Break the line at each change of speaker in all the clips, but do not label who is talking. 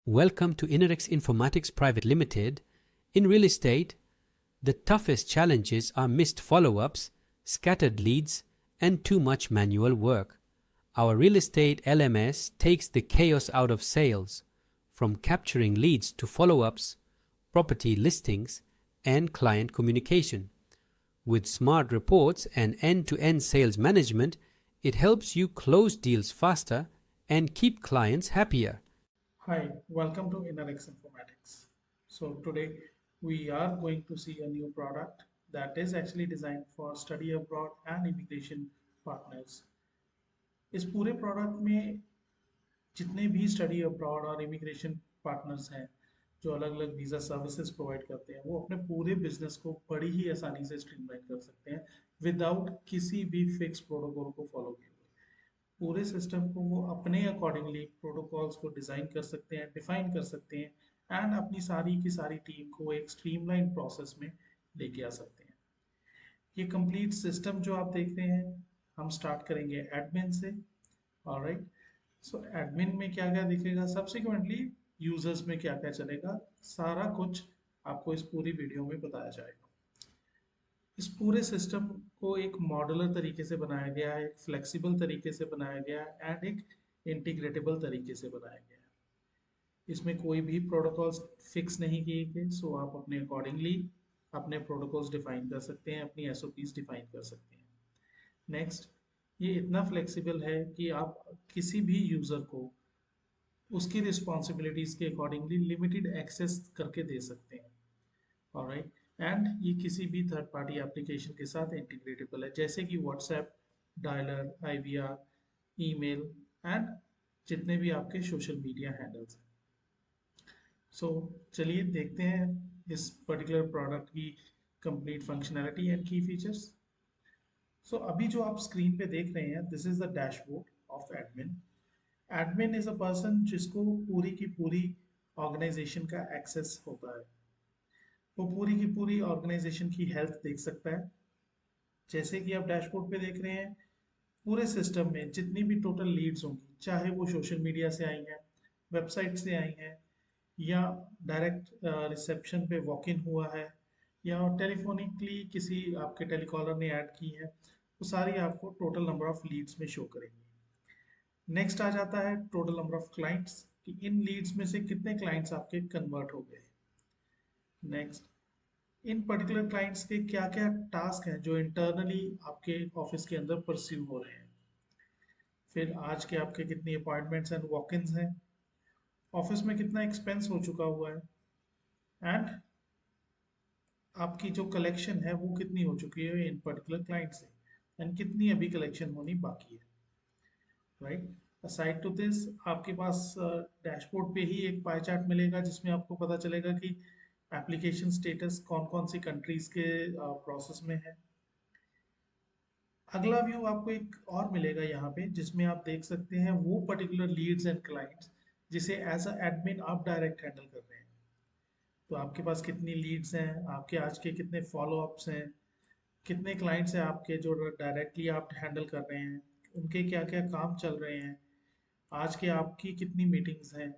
Welcome to Innorex Informatics Private Limited. In real estate, the toughest challenges are missed follow-ups, scattered leads, and too much manual work. Our real estate LMS takes the chaos out of sales, from capturing leads to follow-ups, property listings, and client communication. With smart reports and end-to-end sales management, it helps you close deals faster and keep clients happier.
Hi, welcome to Innorex Informatics. So today we are going to see a new product that is actually designed for study abroad and immigration partners. इस पूरे product में जितने भी study abroad और immigration partners हैं जो अलग अलग वीज़ा सर्विसेज प्रोवाइड करते हैं वो अपने पूरे बिजनेस को बड़ी ही आसानी से स्ट्रीमलाइन कर सकते हैं विदाउट किसी भी फिक्स प्रोटोकॉल को फॉलो किए हुए। पूरे सिस्टम को वो अपने अकॉर्डिंगली प्रोटोकॉल्स को डिज़ाइन कर सकते हैं, डिफाइन कर सकते हैं एंड अपनी सारी की सारी टीम को एक स्ट्रीमलाइन प्रोसेस में लेके आ सकते हैं। ये कंप्लीट सिस्टम जो आप देख रहे हैं हम स्टार्ट करेंगे एडमिन से। ऑलराइट, सो एडमिन में क्या क्या दिखेगा, सब्सिक्वेंटली यूजर्स में क्या क्या चलेगा, सारा कुछ आपको इस पूरी वीडियो में बताया जाएगा। इस पूरे सिस्टम को एक मॉडुलर तरीके से बनाया गया है, एक फ्लेक्सिबल तरीके से बनाया गया है एंड एक इंटीग्रेटेबल तरीके से बनाया गया है। इसमें कोई भी प्रोटोकॉल्स फिक्स नहीं किए गए, सो आप अपने अकॉर्डिंगली अपने प्रोटोकॉल्स डिफाइन कर सकते हैं, अपनी एसओपीज डिफाइन कर सकते हैं। नेक्स्ट, ये इतना फ्लेक्सिबल है कि आप किसी भी यूज़र को उसकी रिस्पॉन्सिबिलिटीज़ के अकॉर्डिंगली लिमिटेड एक्सेस करके दे सकते हैं। ऑलराइट, एंड ये किसी भी थर्ड पार्टी एप्लीकेशन के साथ इंटीग्रेटेबल है, जैसे कि WhatsApp, dialer, IVR, email and जितने भी आपके सोशल मीडिया हैंडल्स हैं। सो चलिए देखते हैं इस पर्टिकुलर प्रोडक्ट की कंप्लीट फंक्शनैलिटी एंड की फीचर्स। सो अभी जो आप स्क्रीन पे देख रहे हैं, this is the dashboard of admin. Admin is a person जिसको पूरी की पूरी ऑर्गेनाइजेशन का एक्सेस होता है। वो पूरी की पूरी ऑर्गेनाइजेशन की हेल्थ देख सकता है। जैसे कि आप डैशबोर्ड पे देख रहे हैं, पूरे सिस्टम में जितनी भी टोटल लीड्स होंगी, चाहे वो सोशल मीडिया से आई हैं, वेबसाइट से आई हैं, या डायरेक्ट रिसेप्शन पे वॉक इन हुआ है, या टेलीफोनिकली किसी आपके टेलीकॉलर ने ऐड की है, वो सारी आपको टोटल नंबर ऑफ लीड्स में शो करेंगी। नेक्स्ट आ जाता है टोटल नंबर ऑफ क्लाइंट्स, कि इन लीड्स में से कितने क्लाइंट्स आपके कन्वर्ट हो गए। नेक्स्ट, इन पर्टिकुलर क्लाइंट्स के क्या क्या टास्क हैं जो इंटरनली आपके ऑफिस के अंदर परस्यू हो रहे हैं। फिर आज के आपके कितनी अपॉइंटमेंट्स एंड वॉक इन्स हैं, ऑफिस में कितना एक्सपेंस हो चुका हुआ है, एंड आपकी जो कलेक्शन है वो कितनी हो चुकी है इन पर्टिकुलर क्लाइंट से, एंड कितनी अभी कलेक्शन होनी बाकी है। राइट, असाइड टू दिस आपके पास डैशबोर्ड पे ही एक पाई चार्ट मिलेगा जिसमें आपको पता चलेगा कि एप्लीकेशन स्टेटस कौन कौन सी कंट्रीज के प्रोसेस में है। अगला व्यू आपको एक और मिलेगा यहाँ पे जिसमें आप देख सकते हैं वो पर्टिकुलर लीड्स एंड क्लाइंट्स जिसे एज अ एडमिन आप डायरेक्ट हैंडल कर रहे हैं। तो आपके पास कितनी लीड्स हैं, आपके आज के कितने फॉलो अप्स हैं, कितने क्लाइंट्स हैं आपके जो डायरेक्टली आप हैंडल कर रहे हैं, उनके क्या क्या काम चल रहे हैं, आज के आपकी कितनी मीटिंग्स हैं,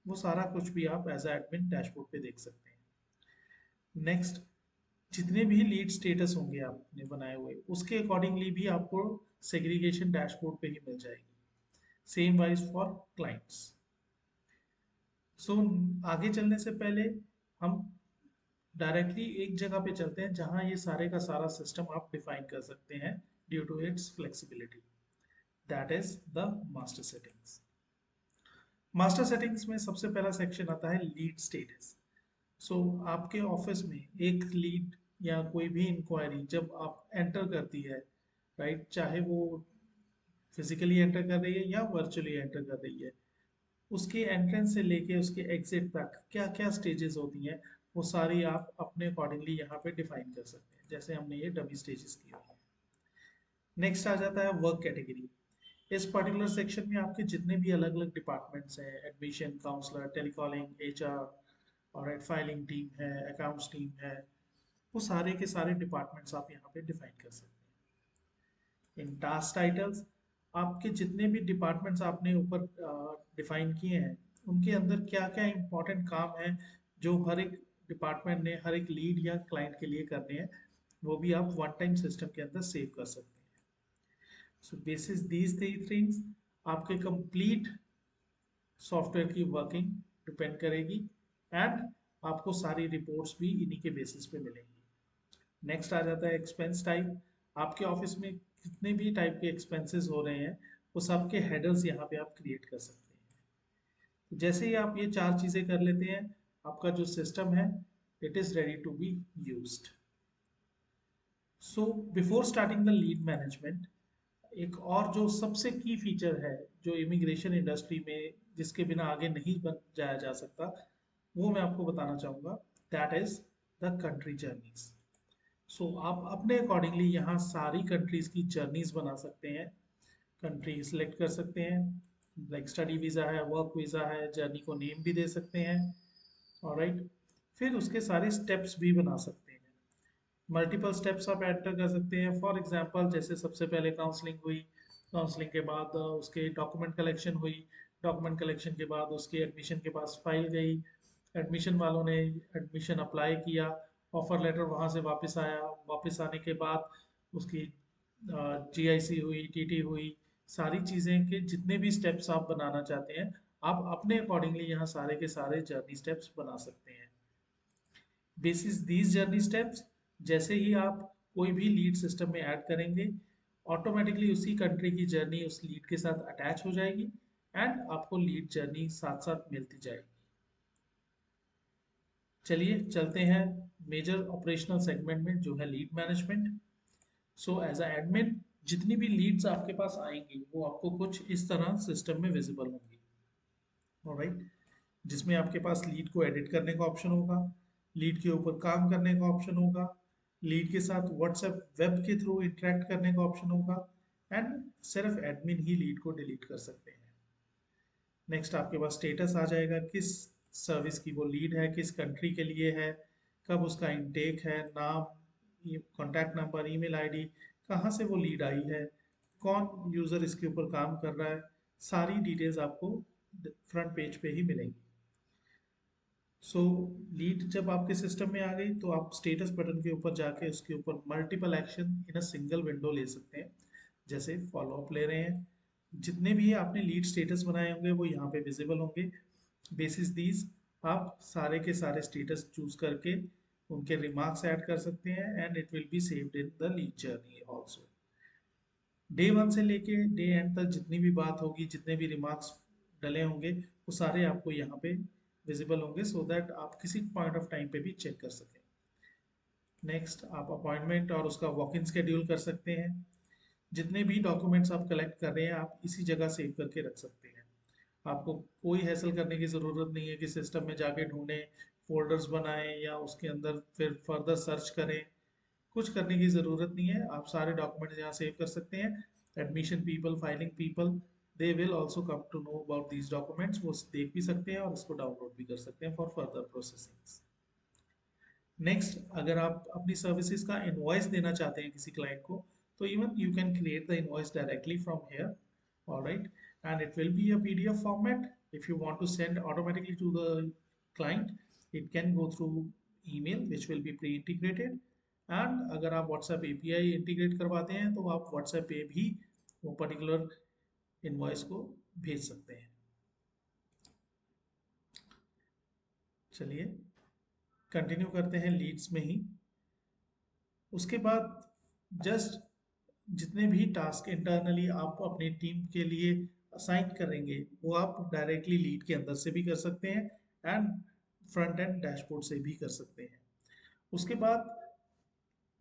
वो सारा कुछ भी आप एज अ एडमिन डैशबोर्ड पे देख सकते हैं। नेक्स्ट, जितने भी लीड स्टेटस होंगे आपने बनाए हुए उसके अकॉर्डिंगली भी आपको सेग्रीगेशन डैशबोर्ड पे ही मिल जाएगी, सेम वाइज फॉर क्लाइंट्स। सो आगे चलने से पहले हम डायरेक्टली एक जगह पे चलते हैं जहां ये सारे का सारा सिस्टम आप डिफाइन कर सकते हैं due to its flexibility, that is the master settings. Master settings में सबसे पहला सेक्शन आता है लीड स्टेटस। सो आपके ऑफिस में एक लीड या कोई भी इंक्वायरी जब आप एंटर करती है, राइट, चाहे वो फिजिकली एंटर कर रही है या वर्चुअली एंटर कर रही है, उसके एंट्रेंस से लेके उसके एग्जिट तक क्या क्या स्टेजेस होती हैं वो सारी आप अपने अकॉर्डिंगली यहाँ पे डिफाइन कर सकते हैं, जैसे हमने ये डमी स्टेजेस की हुई है। नेक्स्ट आ जाता है वर्क कैटेगरी। इस पर्टिकुलर सेक्शन में आपके जितने भी अलग अलग डिपार्टमेंट्स हैं, एडमिशन, काउंसलर, टेलीकॉलिंग, एचआर और फाइलिंग टीम है, अकाउंट्स टीम है, वो सारे के सारे डिपार्टमेंट्स आप यहाँ पे डिफाइन कर सकते हैं। इन टास्क टाइटल्स, आपके जितने भी डिपार्टमेंट्स आपने ऊपर डिफाइन किए हैं उनके अंदर क्या क्या इंपॉर्टेंट काम है जो हर एक डिपार्टमेंट ने हर एक लीड या क्लाइंट के लिए करने हैं, वो भी आप वन टाइम सिस्टम के अंदर सेव कर सकते हैं। सो बेसिस दीज थ्री थिंग्स आपके कंप्लीट सॉफ्टवेयर की वर्किंग डिपेंड करेगी, एंड आपको सारी रिपोर्ट्स भी इन्हीं के बेसिस पे मिलेंगी। नेक्स्ट आ जाता है एक्सपेंस टाइप। आपके ऑफिस में कितने भी टाइप के एक्सपेंसेस हो रहे हैं, वो सबके हेडर्स यहाँ पे आप क्रिएट कर सकते हैं। तो जैसे ही आप ये चार चीज़ें कर लेते हैं, आपका जो सिस्टम है it is ready to be used. So before starting the lead management, एक और जो सबसे की फीचर है जो इमिग्रेशन इंडस्ट्री में जिसके बिना आगे नहीं बन जाया जा सकता, वो मैं आपको बताना चाहूँगा। That is the country journeys. So आप अपने अकॉर्डिंगली यहाँ सारी कंट्रीज की जर्नीज बना सकते हैं। कंट्री सिलेक्ट कर सकते हैं, लाइक स्टडी वीज़ा है, वर्क वीज़ा है, जर्नी को नेम भी दे सकते हैं। ऑलराइट, फिर उसके सारे स्टेप्स भी बना सकते हैं। मल्टीपल स्टेप्स आप एंटर कर सकते हैं। फॉर एग्जांपल, जैसे सबसे पहले काउंसलिंग हुई, काउंसलिंग के बाद उसके डॉक्यूमेंट कलेक्शन हुई, डॉक्यूमेंट कलेक्शन के बाद उसके एडमिशन के पास फाइल गई, एडमिशन वालों ने एडमिशन अप्लाई किया, ऑफर लेटर वहाँ से वापस आया, वापस आने के बाद उसकी जीआईसी हुई, टीटी हुई, सारी चीज़ें के जितने भी स्टेप्स आप बनाना चाहते हैं, आप अपने अकॉर्डिंगली यहाँ सारे के सारे जर्नी स्टेप्स बना सकते हैं। बेसिस दीज जर्नी स्टेप्स, जैसे ही आप कोई भी लीड सिस्टम में ऐड करेंगे, ऑटोमेटिकली उसी कंट्री की जर्नी उस लीड के साथ अटैच हो जाएगी, एंड आपको लीड जर्नी साथ साथ मिलती जाएगी। चलिए चलते हैं मेजर ऑपरेशनल सेगमेंट में जो है lead management. So as a admin, जितनी भी लीड्स आपके पास आएंगी वो आपको कुछ इस तरह सिस्टम में विजिबल होंगी। ऑलराइट, जिसमें आपके पास लीड को एडिट करने का ऑप्शन होगा, लीड के ऊपर काम करने का ऑप्शन होगा, लीड के साथ व्हाट्सएप वेब के थ्रू इंटरेक्ट करने का ऑप्शन होगा, एंड सिर्फ एडमिन ही लीड को डिलीट कर सकते हैं। नेक्स्ट आपके पास स्टेटस आ जाएगा, किस सर्विस की वो लीड है, किस कंट्री के लिए है, कब उसका इनटेक है, नाम, कॉन्टैक्ट नंबर, ईमेल आईडी, कहाँ से वो लीड आई है, कौन यूज़र इसके ऊपर काम कर रहा है, सारी डिटेल्स आपको फ्रंट पेज पे ही मिलेंगी। सो लीड जब आपके सिस्टम में आ गई तो आप स्टेटस बटन के ऊपर जाके उसके ऊपर multiple action in a single window ले सकते हैं। जैसे फॉलो अप ले रहे हैं, जितने भी आपने लीड स्टेटस बनाए होंगे वो यहाँ पे विजिबल होंगे। बेसिस दीज आप सारे के सारे स्टेटस चूज करके उनके रिमार्क्स ऐड कर सकते हैं, and it will be saved in the lead journey also. Day one से लेके डे एंड तक जितनी भी बात होगी, जितने भी रिमार्क्स डले होंगे, वो सारे आपको यहाँ पे विजिबल होंगे, सो दैट आप किसी पॉइंट ऑफ टाइम पे भी चेक कर सकें। नेक्स्ट, आप अपॉइंटमेंट और उसका वॉक इन शेड्यूल कर सकते हैं। जितने भी डॉक्यूमेंट्स आप कलेक्ट कर रहे हैं आप इसी जगह सेव करके रख सकते हैं। आपको कोई हैसल करने की ज़रूरत नहीं है कि सिस्टम में जाके ढूंढें, फोल्डर्स बनाएं या उसके अंदर फिर फर्दर सर्च करें। कुछ करने की ज़रूरत नहीं है, आप सारे डॉक्यूमेंट्स यहाँ सेव कर सकते हैं। Admission people, filing people, they will also come to know about these documents, वो देख भी सकते हैं और इसको डाउनलोड भी कर सकते हैं फॉर फर्दर प्रोसेसिंग। नेक्स्ट, अगर आप अपनी सर्विसेज का इनवॉइस देना चाहते हैं किसी क्लाइंट को, तो even you can create the invoice directly from here. Alright, and it will be a PDF format. If you want to send automatically to the client, it can go through email which will be pre-integrated, and अगर आप WhatsApp API integrate करवाते हैं तो आप WhatsApp पे भी वो particular invoice को भेज सकते हैं। चलिए कंटिन्यू करते हैं लीड्स में ही। उसके बाद जस्ट जितने भी टास्क इंटरनली आप अपनी टीम के लिए असाइन करेंगे वो आप डायरेक्टली लीड के अंदर से भी कर सकते हैं, एंड फ्रंट एंड डैशबोर्ड से भी कर सकते हैं। उसके बाद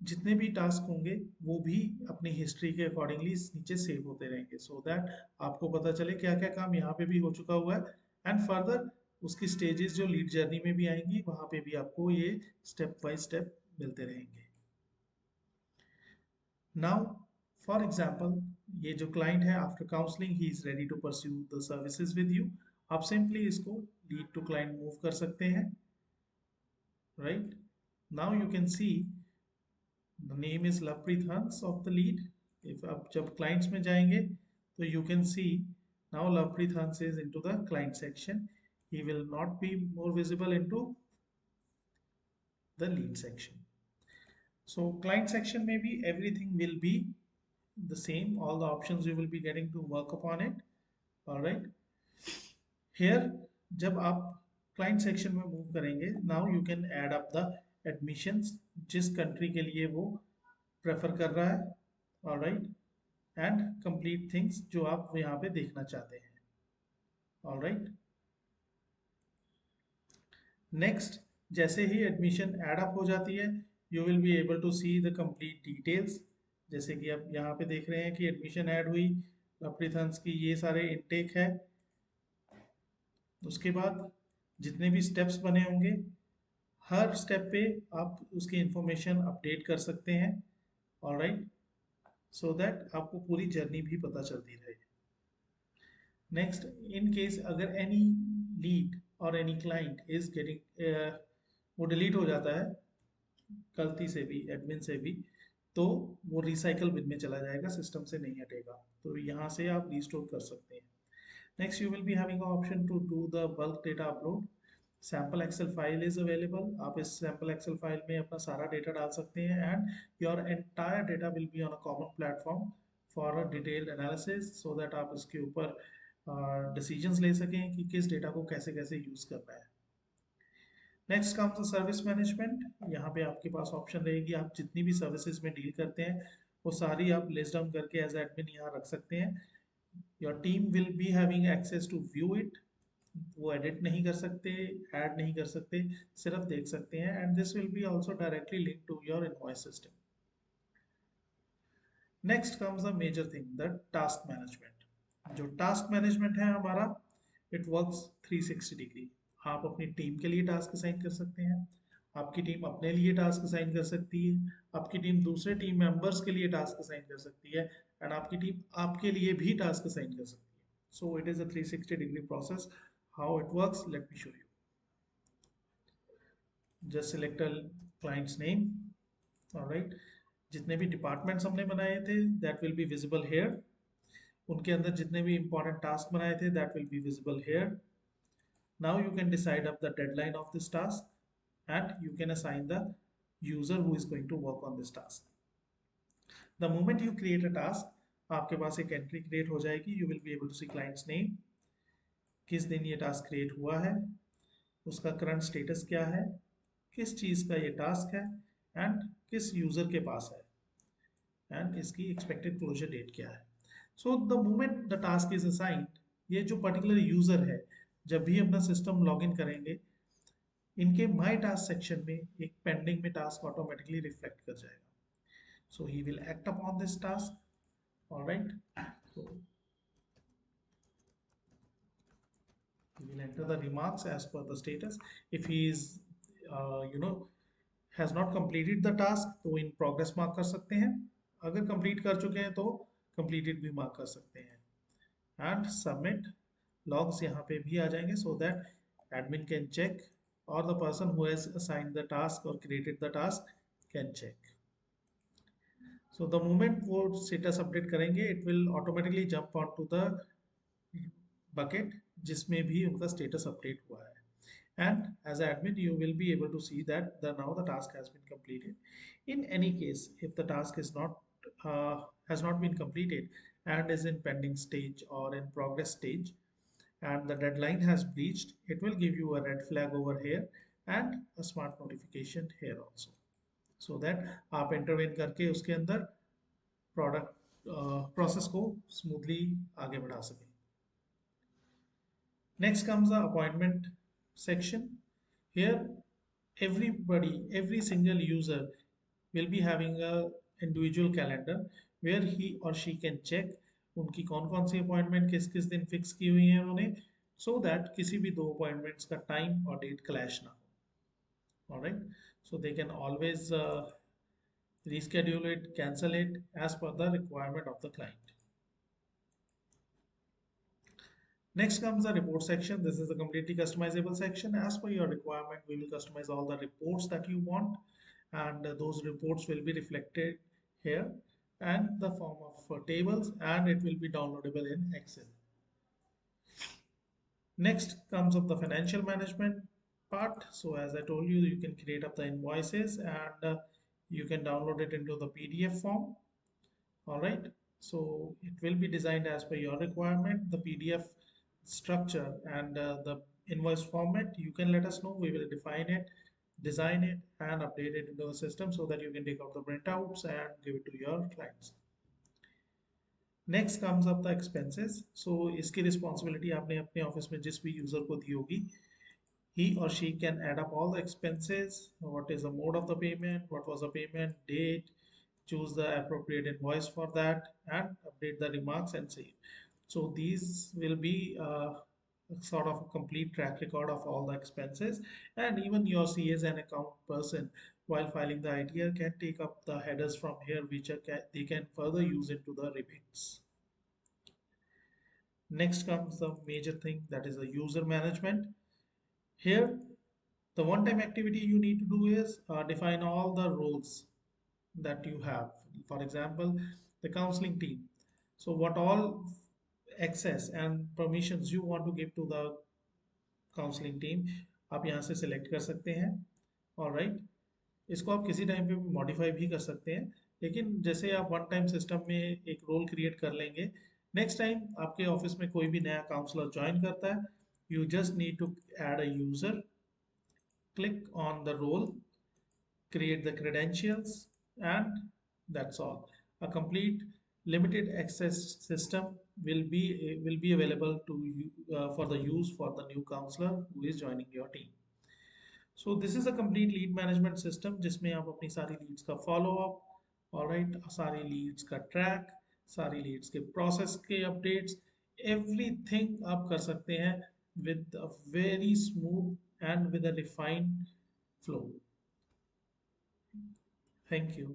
जितने भी टास्क होंगे वो भी अपनी हिस्ट्री के अकॉर्डिंगली नीचे सेव होते रहेंगे, सो दैट आपको पता चले क्या क्या काम यहाँ पे भी हो चुका हुआ है, एंड फर्दर उसकी स्टेजेस जो लीड जर्नी में भी आएंगी वहाँ पे भी आपको ये स्टेप बाय स्टेप मिलते रहेंगे। नाउ फॉर एग्जाम्पल, ये जो क्लाइंट है after counselling he is ready to pursue the services with you, आप सिंपली इसको लीड टू क्लाइंट मूव कर सकते हैं। Right, now you can see the name is Lovepreet Hans of the lead. If आप जब clients में जाएंगे तो you can see now Lovepreet Hans is into the client section. he will not be more visible into the lead section. So client section, maybe everything will be the same. All the options you will be getting to work upon it. All right. Here, जब आप client section में move करेंगे, now you can add up the admissions जिस country के लिए वो prefer कर रहा है. All right. And complete things जो आप यहाँ पे देखना चाहते हैं. All right. Next, जैसे ही एडमिशन ऐड अप हो जाती है, you will be able to see the complete details. जैसे कि आप यहाँ पे देख रहे हैं कि एडमिशन ऐड हुई, लवप्रीत की ये सारे इनटेक है. उसके बाद जितने भी स्टेप्स बने होंगे, हर स्टेप पे आप उसकी इंफॉर्मेशन अपडेट कर सकते हैं. ऑलराइट, सो दैट आपको पूरी जर्नी भी पता चलती रहे. नेक्स्ट, इन केस अगर एनी लीड और एनी क्लाइंट इज गेटिंग वो डिलीट हो जाता है गलती से भी, एडमिन से भी, तो वो रिसाइकल बिन में चला जाएगा, सिस्टम से नहीं हटेगा. तो यहाँ से आप रिस्टोर कर सकते हैं. Next, you will be having option to do the bulk data upload. Sample excel file is available. आप इस सैम्पल एक्सेल फाइल में अपना सारा डेटा डाल सकते हैं and your entire data will be on a common platform for a detailed analysis, so that आप इसके ऊपर डिसीजंस ले सकें कि किस डेटा को कैसे कैसे यूज करना है. Next comes the service management. यहाँ पे आपके पास ऑप्शन रहेगी, आप जितनी भी सर्विसेज में डील करते हैं वो सारी आप लिस्ट डाउन करके एज एडमिन यहाँ रख सकते हैं. Your team will be having access to view it. वो एडिट नहीं कर सकते, ऐड नहीं कर सकते, सिर्फ देख सकते हैं. And this will be also directly link to your invoice system. Next comes the major thing, the task management. जो टास्क मैनेजमेंट है हमारा, इट वर्क्स 360 डिग्री. आप अपनी टीम के लिए टास्क असाइन कर सकते हैं, आपकी टीम अपने लिए टास्क असाइन कर सकती है, आपकी टीम दूसरे टीम मेंबर्स के लिए टास्क असाइन कर सकती है, एंड आपकी टीम आपके लिए भी टास्क असाइन कर सकती है. So it is a 360 degree process. How it works, let me show you. Just select a client's name. Alright, जितने भी डिपार्टमेंट्स हमने बनाए थे that will be visible here. उनके अंदर जितने भी इंपॉर्टेंट टास्क बनाए थे that will be visible here. Now you can decide up the deadline of this task and you can assign the user who is going to work on this task. The moment you create a task, आपके पास एक entry create हो जाएगी. You will be able to see client's name, किस दिन ये task create हुआ है, उसका current status क्या है, किस चीज़ का ये task है, and किस user के पास है, and इसकी expected closure date क्या है. So the moment the task is assigned, ये जो particular user है, जब भी अपना सिस्टम लॉगिन करेंगे, इनके माई टास्क सेक्शन में एक पेंडिंग में टास्क ऑटोमेटिकली रिफ्लेक्ट कर जाएगा. So he will act upon this task. Alright, so he will enter the remarks as per the status. If he is has not completed the task, तो in progress mark कर सकते हैं. अगर complete कर चुके हैं तो completed भी मार्क कर सकते हैं. एंड सबमिट लॉग्स यहाँ पे भी आ जाएंगे, so that admin can check or the person who has assigned the task or created the task can check. So the moment वो status update करेंगे, it will automatically jump onto the bucket जिसमें भी उनका status update हुआ है. And as an admin, you will be able to see that now the task has been completed. In any case, if the task is not has not been completed and is in pending stage or in progress stage, and the deadline has breached, it will give you a red flag over here and a smart notification here also, so that आप intervene करके उसके अंदर product process को smoothly आगे बढ़ा सकें. Next comes the appointment section. Here, every single user will be having a individual calendar where he or she can check उनकी कौन कौन सी अपॉइंटमेंट किस किस दिन फिक्स की हुई है उन्होंने, so that किसी भी दो अपॉइंटमेंट्स का टाइम और डेट क्लैश ना हो. Alright, so they can always reschedule it, cancel it as per the requirement of the client. Next comes the report section. This is a completely customizable section. As per your requirement, we will customize all the reports that you want, and those reports will be reflected here and the form of tables, and it will be downloadable in Excel. Next comes up the financial management part. So as I told you, you can create up the invoices and you can download it into the PDF form. All right. So it will be designed as per your requirement, the PDF structure and the invoice format. You can let us know. We will define it, design it, and update it into the system so that you can take out the printouts and give it to your clients. Next comes up the expenses so इसकी responsibility आपने अपने office में जिस भी user को दी होगी he or she can add up all the expenses, what is the mode of the payment, what was the payment date, choose the appropriate invoice for that, and update the remarks and save. So these will be sort of a complete track record of all the expenses, and even your CAs and account person while filing the ITR can take up the headers from here which they can further use into the rebates. Next comes the major thing, that is the user management. Here, the one-time activity you need to do is define all the roles that you have. For example, the counseling team. So what all access and permissions you want to give to the counseling team, आप यहाँ से select कर सकते हैं. All right. इसको आप किसी time पे मॉडिफाई भी कर सकते हैं, लेकिन जैसे आप वन टाइम सिस्टम में एक रोल क्रिएट कर लेंगे, नेक्स्ट टाइम आपके ऑफिस में कोई भी नया काउंसलर ज्वाइन करता है, you just need to add a user, click on the role, create the credentials, and that's all. A complete limited access system will be available to you for the use for the new counselor who is joining your team. So this is a complete lead management system जिसमें आप अपनी सारी leads का follow up, alright, सारी leads का track, सारी leads के process के updates, everything आप कर सकते हैं with a very smooth and with a refined flow. Thank you.